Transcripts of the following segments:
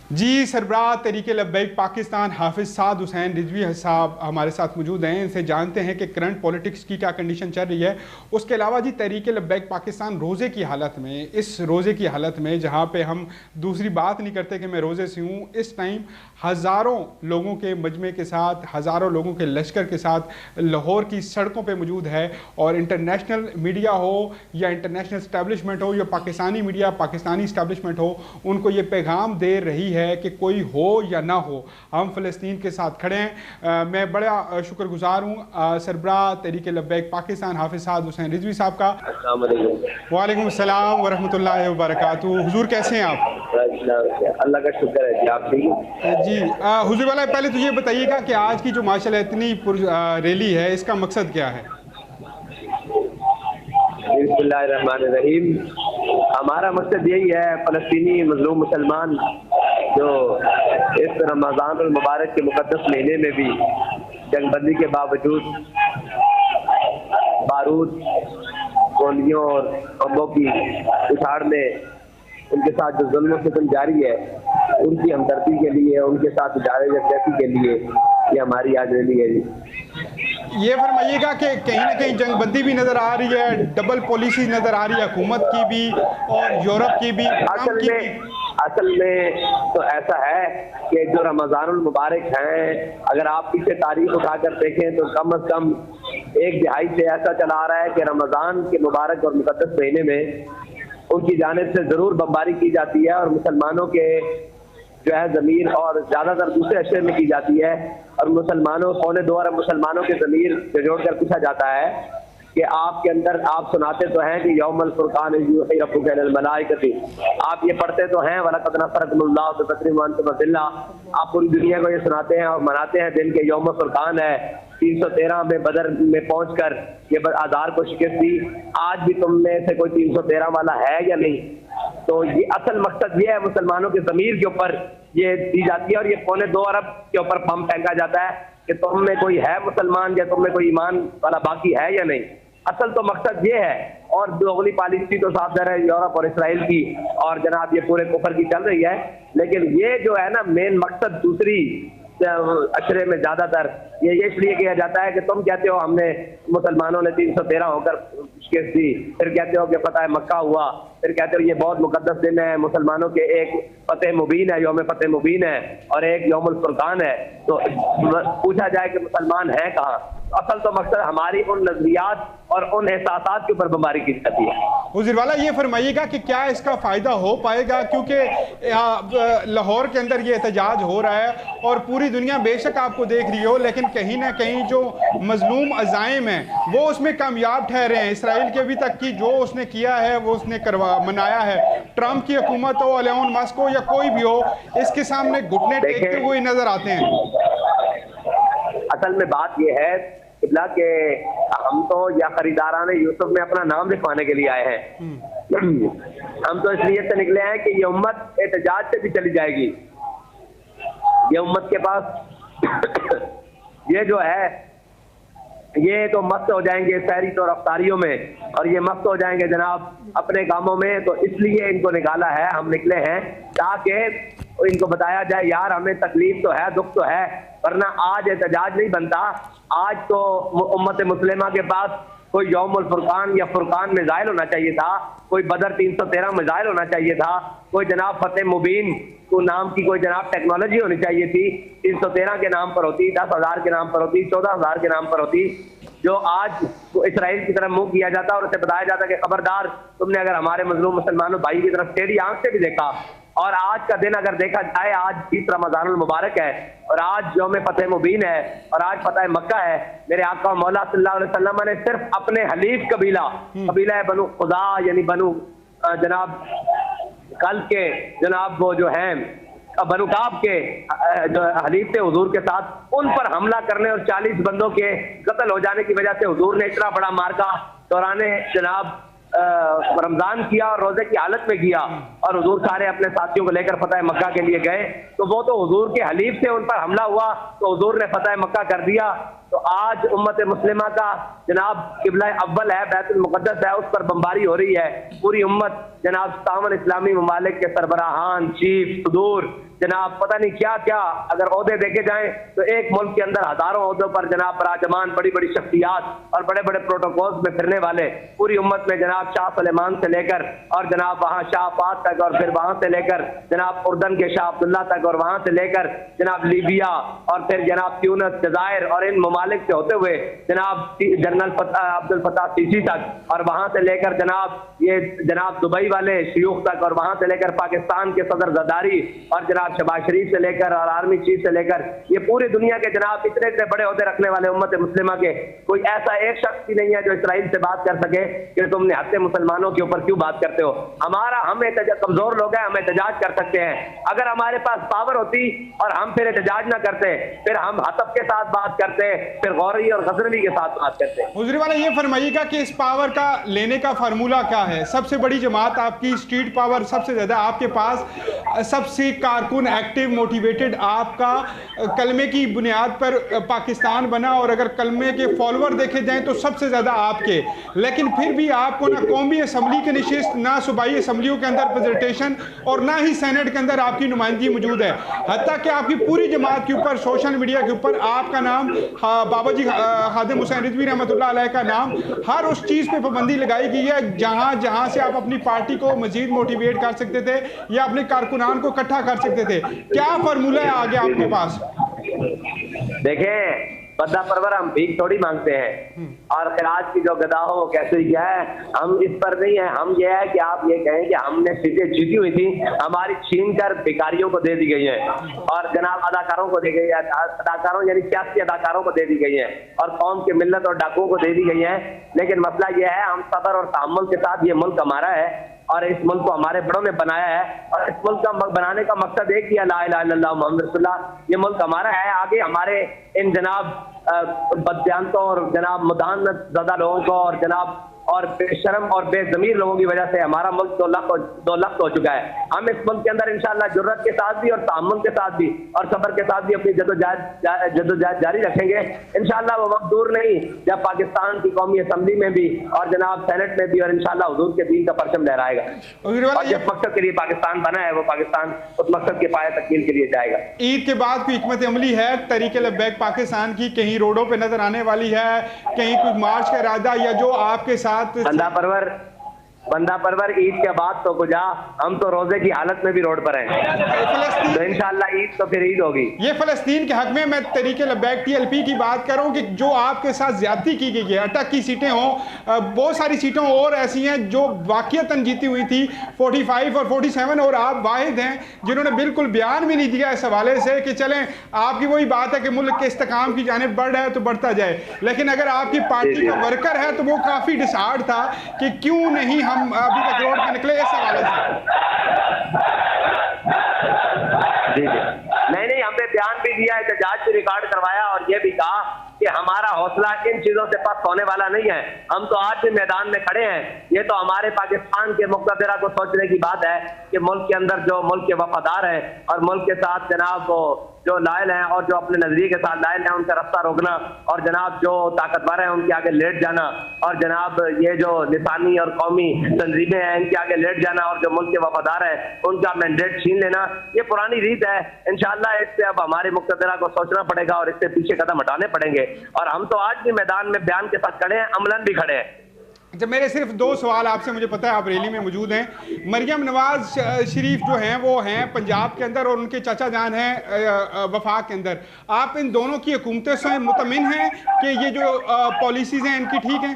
جی सरबराह तहरीक लब्बैक पाकिस्तान हाफिज़ साद हुसैन रिजवी साहब हमारे साथ मौजूद हैं। इनसे जानते हैं कि करंट पॉलिटिक्स की क्या कंडीशन चल रही है। उसके अलावा जी तहरीक लब्बैक पाकिस्तान रोज़े की हालत में, इस रोज़े की हालत में जहाँ पे हम दूसरी बात नहीं करते कि मैं रोज़े से हूँ, इस टाइम हज़ारों लोगों के मजमे के साथ, हज़ारों लोगों के लश्कर के साथ लाहौर की सड़कों पर मौजूद है। और इंटरनेशनल मीडिया हो या इंटरनेशनल इस्टेब्लिशमेंट हो या पाकिस्तानी मीडिया, पाकिस्तानी इस्टेब्लिशमेंट हो, उनको ये पैगाम दे रही है कि कोई हो या ना हो, हम फ़लस्तीन के साथ खड़े हैं। मैं बड़ा शुक्रगुजार हूँ सरबराह तहरीक लब्बैक पाकिस्तान हाफिज़ साद हुसैन रिजवी साहब का। वालेकुम अस्सलाम वरहमतुल्लाहि वबरकातुहू। हुजूर कैसे हैं आप? अल्लाह का शुक्र है जी, आप ठीक हैं? जी हुजूर वाला, पहले तो ये बताइएगा कि आज की जो माशाल्लाह इतनी रैली है, इसका मकसद क्या है? बिस्मिल्लाहिर्रहमानिर्रहीम। हमारा मकसद यही है, फ़लस्तीनी मज़लूम मुसलमान जो इस रमज़ानुल मुबारक के मुक़द्दस महीने में भी जंगबंदी के बावजूद बारूद, गोलियों और बमों की उछाड़ में उनके साथ जो जुल्म सितम जारी है, उनकी हमदर्दी के लिए, उनके साथ इजारे यकजहती के लिए ये हमारी आज रैली है जी। ये फरमाइएगा कि कहीं ना कहीं जंगबंदी भी नज़र आ रही है, डबल पॉलिसी नज़र आ रही है हुकूमत की भी और यूरोप की भी, असल में तो ऐसा है कि जो रमज़ानुल मुबारक हैं, अगर आप पीछे तारीख उठाकर देखें तो कम अज़ कम एक दिहाई से ऐसा चला आ रहा है कि रमज़ान के मुबारक और मुक़द्दस महीने में उनकी जानिब से ज़रूर बमबारी की जाती है और मुसलमानों के जो है ज़मीर, और ज़्यादातर दूसरे अशरे में की जाती है, और मुसलमानों, 2.25 अरब मुसलमानों के ज़मीर जोड़ कर पूछा जाता है कि आपके अंदर, आप सुनाते तो हैं कि यौमुल फुरकान यूही रब्बुका इलल मलाइकति, आप ये पढ़ते तो हैं वलक़द नसरकुमुल्लाहु बिबद्रिन व अंतुम अज़िल्ला, आप पूरी दुनिया को ये सुनाते हैं और मनाते हैं दिन के यौम फुरकान है, 313 में बदर में पहुंचकर ये आज़ार को शिकस्त दी। आज भी तुम में से कोई 313 वाला है या नहीं? तो ये असल मकसद ये है, मुसलमानों के ज़मीर के ऊपर ये दी जाती है और ये 2.25 अरब के ऊपर बम फेंका जाता है कि तुम में कोई है मुसलमान या तुम में कोई ईमान वाला बाकी है या नहीं। असल तो मकसद ये है, और दोगली पॉलिसी तो साफ ज़ाहिर है यूरोप और इसराइल की और जनाब ये पूरे कुफर की चल रही है, लेकिन ये जो है ना मेन मकसद दूसरी अशरे में ज़्यादातर ये इसलिए किया जाता है कि तुम कहते हो हमने, मुसलमानों ने 313 होकर शिकस्त दी, फिर कहते हो कि फतह मक्का हुआ, फिर कहते हो ये बहुत मुकद्दस दिन है, मुसलमानों के एक फतेह मुबीन है, यौम फतेह मुबीन है और एक यौमुल फुरकान है, तो पूछा जाए कि मुसलमान हैं कहाँ? असल तो मकसद हमारी उन नजरियात और उन एहसासात के ऊपर बमबारी की जाती है। हुज़ूरवाला ये फरमाइएगा कि क्या इसका फ़ायदा हो पाएगा, क्योंकि लाहौर के अंदर ये एहतजाज हो रहा है और पूरी दुनिया बेशक आपको देख रही हो, लेकिन कहीं ना कहीं जो मजलूम अज़ाइम हैं वो उसमें कामयाब ठहरे हैं। इसराइल के अभी तक की जो उसने किया है वो उसने मनाया है। ट्रंप की हुकूमत हो, एलोन मस्क हो या कोई भी हो, इसके सामने घुटने टेकते हुए नजर आते हैं। असल में बात यह है कि हम तो या खरीदारान यूसुफ में अपना नाम लिखवाने के लिए आए हैं। हम तो इसलिए से निकले हैं कि ये उम्मत एहतजाज से भी चली जाएगी। ये उम्मत के पास ये जो है ये तो मस्त हो जाएंगे शहरी तो रफ्तारियों में, और ये मस्त हो जाएंगे जनाब अपने कामों में, तो इसलिए इनको निकाला है। हम निकले हैं ताकि इनको बताया जाए यार हमें तकलीफ तो है, दुख तो है, वरना आज एहतजाज नहीं बनता। आज तो उम्मत मुस्लिमा के पास कोई यौमुल फुरकान या फुरकान मिसाइल होना चाहिए था, कोई बदर 313 मिसाइल होना चाहिए था, कोई जनाब फतेह मुबीन को नाम की कोई जनाब टेक्नोलॉजी होनी चाहिए थी। 313 के नाम पर होती, 10,000 के नाम पर होती, 14,000 के नाम पर होती, जो आज इसराइल की तरफ मुंह किया जाता और उसे बताया जाता कि खबरदार तुमने अगर हमारे मजलूम मुसलमानों भाई की तरफ टेढ़ी आंख से भी देखा। और आज का दिन अगर देखा जाए, आज 20 रमज़ानुल मुबारक है और आज यौम फतेह मुबीन है और आज फतह मक्का है। मेरे आका मौला सल्लल्लाहु अलैहि वसल्लम ने सिर्फ अपने हलीफ कबीला बनु खुदा यानी बनु जनाब कल के जनाब वो जो हैं बनु काब के जो हलीफ थे हुजूर के साथ, उन पर हमला करने और 40 बंदों के कत्ल हो जाने की वजह से हुजूर ने इतना बड़ा मार्का दौराने जनाब रमजान किया और रोजे की हालत में किया, और हुजूर सारे अपने साथियों को लेकर फतह मक्का के लिए गए। तो वो तो हुजूर के हलीफ थे, उन पर हमला हुआ तो हुजूर ने फतह मक्का कर दिया। तो आज उम्मत मुस्लिमा का जनाब किबला अव्वल है, बैतुल मुक़द्दस है, उस पर बमबारी हो रही है। पूरी उम्मत जनाब 57 इस्लामी ममालिक के सरबराहान, चीफ, सदूर जनाब पता नहीं क्या क्या अगर ओहदे देखे जाएं तो एक मुल्क के अंदर हजारों ओहदों पर जनाब बराजमान बड़ी बड़ी शख्सियात और बड़े बड़े प्रोटोकॉल्स में फिरने वाले पूरी उम्मत में जनाब शाह सलेमान से लेकर और जनाब वहाँ शाह अब्बास तक और फिर वहाँ से लेकर जनाब उर्दन के शाह अब्दुल्ला तक और वहाँ से लेकर जनाब लीबिया और फिर जनाब ट्यूनिस जजायर और इन ममालिक से होते हुए जनाब जनरल अब्दुल फताह सीसी तक और वहाँ से लेकर जनाब ये जनाब दुबई वाले शयूख तक और वहाँ से लेकर पाकिस्तान के सदर ज़रदारी और जनाब शहबाज शरीफ से लेकर और आर्मी चीफ से लेकर ये पूरी दुनिया के जनाब इतने इतने बड़े ओहदे रखने वाले उम्मत मुस्लिमा के कोई ऐसा एक शख्स भी नहीं है जो इसराइल से बात कर सके कि तुम निहत्ते मुसलमानों के ऊपर क्यों बात करते हो। हम कमजोर लोग हैं, हम एहतजाज कर सकते हैं। अगर हमारे पास पावर होती और हम फिर एहतजाज ना करते, फिर हम हतफ के साथ बात करते, फिर गौरी और गजनवी के साथ बात करते। हुजूर वाला ये फरमाइएगा कि इस पावर का लेने का फार्मूला क्या है? सबसे बड़ी जमात आपकी, स्ट्रीट पावर सबसे ज्यादा आपके पास, सबसे कारकुन एक्टिव मोटिवेटेड आपका, कलमे की बुनियाद पर पाकिस्तान बना और अगर कलमे के फॉलोअर देखे जाएं तो सबसे ज्यादा आपके, लेकिन फिर भी आपको ना कौमी असम्बली के नशिस्त, ना सूबाई असम्बलियों के अंदर प्रेजेंटेशन और ना ही सेनेट के अंदर आपकी नुमाइंदगी मौजूद है। हत्ता कि आपकी पूरी जमात के ऊपर सोशल मीडिया के ऊपर आपका नाम, बाबा जी खादिम हुसैन रिजवी रहमतुल्लाह अलैह का नाम, हर उस चीज़ पे पाबंदी लगाई गई है जहां से आप अपनी पार्टी को मजीद मोटिवेट कर सकते थे या अपने कारकुनान को इकट्ठा कर सकते थे। क्या फार्मूला है आगे आपके पास? देखें, बद्दा परवर हम भीख थोड़ी मांगते हैं और खिराज की जो गदा हो वो कैसे क्या है, हम इस पर नहीं है। हम ये है कि आप ये कहें कि हमने सीटें जीती हुई थी, हमारी छीन कर भिखारियों को दे दी गई है और जनाब अदाकारों को दे गई है, अदाकारों यानी सियासी अदाकारों को दे दी गई है और कौम के मिल्लत और डाकुओं को दे दी गई है। लेकिन मसला ये है, हम सब्र और तहम्मुल के साथ, ये मुल्क हमारा है और इस मुल्क को हमारे बड़ों ने बनाया है और इस मुल्क का बनाने का मकसद एक ही है, ला इलाहा इल्लल्लाह मुहम्मद रसूलुल्लाह। ये मुल्क हमारा है। आगे हमारे इन जनाब बदयांतों और जनाब मुदानत ज़्यादा लोगों को और जनाब और बेशरम और बेज़मीर लोगों की वजह से हमारा मुल्क 2 लाख हो चुका है। हम इस मुल्क के अंदर इंशाअल्लाह जुर्रत के साथ भी और तहम्मुल के साथ भी और सब्र के साथ भी अपनी जदोजहद जारी रखेंगे। इंशाअल्लाह वो वक्त दूर नहीं जब पाकिस्तान की कौमी असम्बली में भी और जनाब सेनेट में भी और इंशाअल्लाह हुजूर के दीन का परचम लहराएगा और जिस मकसद के लिए पाकिस्तान बना है वो पाकिस्तान उस मकसद के पाया तकमील के लिए जाएगा। ईद के बाद कोई हिकमत अमली है तहरीक लब्बैक पाकिस्तान की? कहीं रोडों पर नजर आने वाली है, कहीं कोई मार्च का इरादा या जो आपके साथ बंदा परवर ईद के बाद तो गुजा, हम तो रोजे की हालत में भी रोड पर हैं। तो इंशाअल्लाह ईद तो फिर ईद होगी। ये फलस्तीन के हक में मैं तहरीक लब्बैक TLP की बात कर रहा हूँ कि जो आपके साथ ज्यादती की गई है, अटक की सीटें हों, बहुत सारी सीटें और ऐसी हैं जो वाक़ियतन जीती हुई थी 45 और 47 और आप वाहिद हैं जिन्होंने बिल्कुल बयान भी नहीं दिया इस हवाले से कि चलें आपकी वही बात है कि मुल्क के इस्तेकाम की जानिब बढ़ रहा है तो बढ़ता जाए, लेकिन अगर आपकी पार्टी का वर्कर है तो वो काफ़ी डिसहार्ड था कि क्यों नहीं हम अभी तक रोड पे निकले इस हवाले से। जी नहीं, हमने बयान भी दिया, एहतजाज भी रिकॉर्ड करवाया और ये भी कहा कि हमारा हौसला इन चीजों से पस्त होने वाला नहीं है। हम तो आज भी मैदान में खड़े हैं। ये तो हमारे पाकिस्तान के मुक़्तदरा को सोचने की बात है कि मुल्क के अंदर जो मुल्क के वफादार हैं और मुल्क के साथ जनाब वो जो लायल हैं और जो अपने नजरिए के साथ लायल हैं उनका रास्ता रोकना और जनाब जो ताकतवर हैं उनके आगे लेट जाना और जनाब ये जो लिसानी और कौमी तंजीमें हैं इनके आगे लेट जाना और जो मुल्क के वफादार हैं उनका मैंडेट छीन लेना, ये पुरानी रीत है। इंशाअल्लाह इससे अब हमारे मुक़्तदरा को सोचना पड़ेगा और इससे पीछे कदम हटाने पड़ेंगे और हम तो आज भी मैदान में बयान के साथ खड़े हैं, अमलन भी खड़े हैं। जब मेरे सिर्फ 2 सवाल आपसे, मुझे पता है आप रैली में मौजूद हैं। मरियम नवाज शरीफ जो हैं वो हैं पंजाब के अंदर और उनके चाचा जान हैं वफाक के अंदर। आप इन दोनों की हुकूमतों से मुतमिन हैं कि ये जो पॉलिसीज़ हैं इनकी ठीक हैं?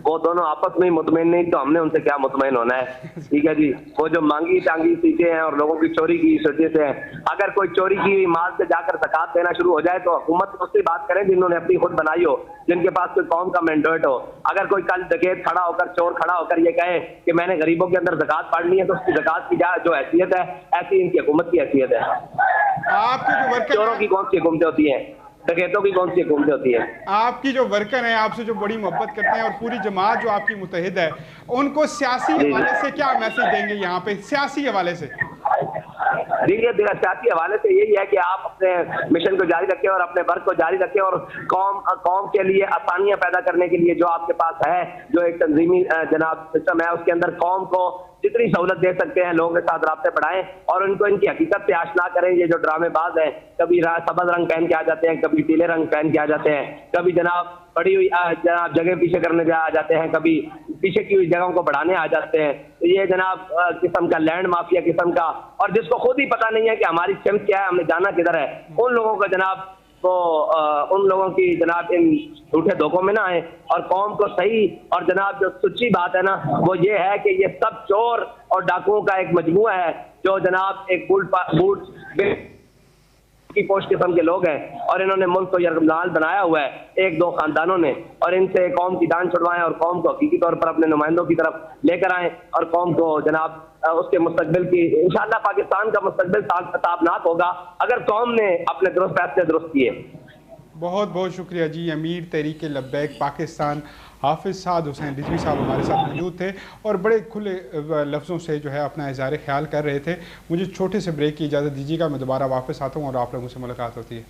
वो दोनों आपस में ही मुतमईन नहीं तो हमने उनसे क्या मुतमईन होना है। ठीक है जी, वो जो मांगी टांगी सीटें हैं और लोगों की चोरी की वजह से है, अगर कोई चोरी की माल से जाकर ज़कात देना शुरू हो जाए तो हुकूमत उससे बात करें जिन्होंने अपनी खुद बनाई हो, जिनके पास कोई कौम का मैंडेट हो। अगर कोई कल डकैत खड़ा होकर, चोर खड़ा होकर ये कहे कि मैंने गरीबों के अंदर ज़कात पढ़नी है तो उसकी ज़कात की जो हैसियत है ऐसी इनकी हुकूमत की हैसियत है। आपके जो वर्कर, चोरों की कौन सी हुकूमतें होती हैं, डकैतों की कौन सी हुकूमतें होती है? आपकी जो वर्कर हैं, आपसे जो बड़ी मोहब्बत करते हैं और पूरी जमात जो आपकी मुत्तहिद है, उनको सियासी हवाले से क्या मैसेज देंगे यहाँ पे, सियासी हवाले से? देखिए, सियासी हवाले से यही है कि आप अपने मिशन को जारी रखें और अपने वर्क को जारी रखें और कौम के लिए आसानियां पैदा करने के लिए जो आपके पास है, जो एक तंजीमी जनाब सिस्टम है उसके अंदर कौम को जितनी सहूलत दे सकते हैं लोगों के साथ राब्ते बढ़ाएं और उनको इनकी हकीकत से आशना करें। ये जो ड्रामेबाज हैं, कभी सब्ज रंग पहन के आ जाते हैं, कभी पीले रंग पहन के आ जाते हैं, कभी जनाब बड़ी हुई जनाब जगह पीछे करने आ जाते हैं, कभी पीछे की हुई जगहों को बढ़ाने आ जाते हैं। तो ये जनाब किस्म का लैंड माफिया किस्म का, और जिसको खुद ही पता नहीं है कि हमारी सिमत क्या है, हमने जाना किधर है, उन लोगों का जनाब तो उन लोगों की जनाब इन झूठे धोखों में ना आए और कौम को सही और जनाब जो सच्ची बात है ना वो ये है कि ये सब चोर और डाकुओं का एक मजमुआ है जो जनाब एक बूट की पोस्ट किस्म के लोग हैं और इन्होंने मुल्क को यरगमजाल बनाया हुआ है एक दो खानदानों ने, और इनसे कौम की जान छुड़वाएं और कौम को हकीकी तौर पर अपने नुमाइंदों की तरफ लेकर आएं और कौम को जनाब उसके मुस्तकबिल की इंशाअल्लाह पाकिस्तान का मुस्तकबिल ताबनाक होगा अगर कौम ने अपने दुरुस्त फैसले दुरुस्त किए। बहुत बहुत शुक्रिया जी। अमीर तहरीक लब्बैक पाकिस्तान हाफिज़ साद हुसैन रिजवी साहब हमारे साथ मौजूद थे और बड़े खुले लफ्ज़ों से जो है अपना इज़हार ख्याल कर रहे थे। मुझे छोटे से ब्रेक की इजाज़त दीजिएगा, मैं दोबारा वापस आता हूँ और आप लोगों से मुलाकात होती है।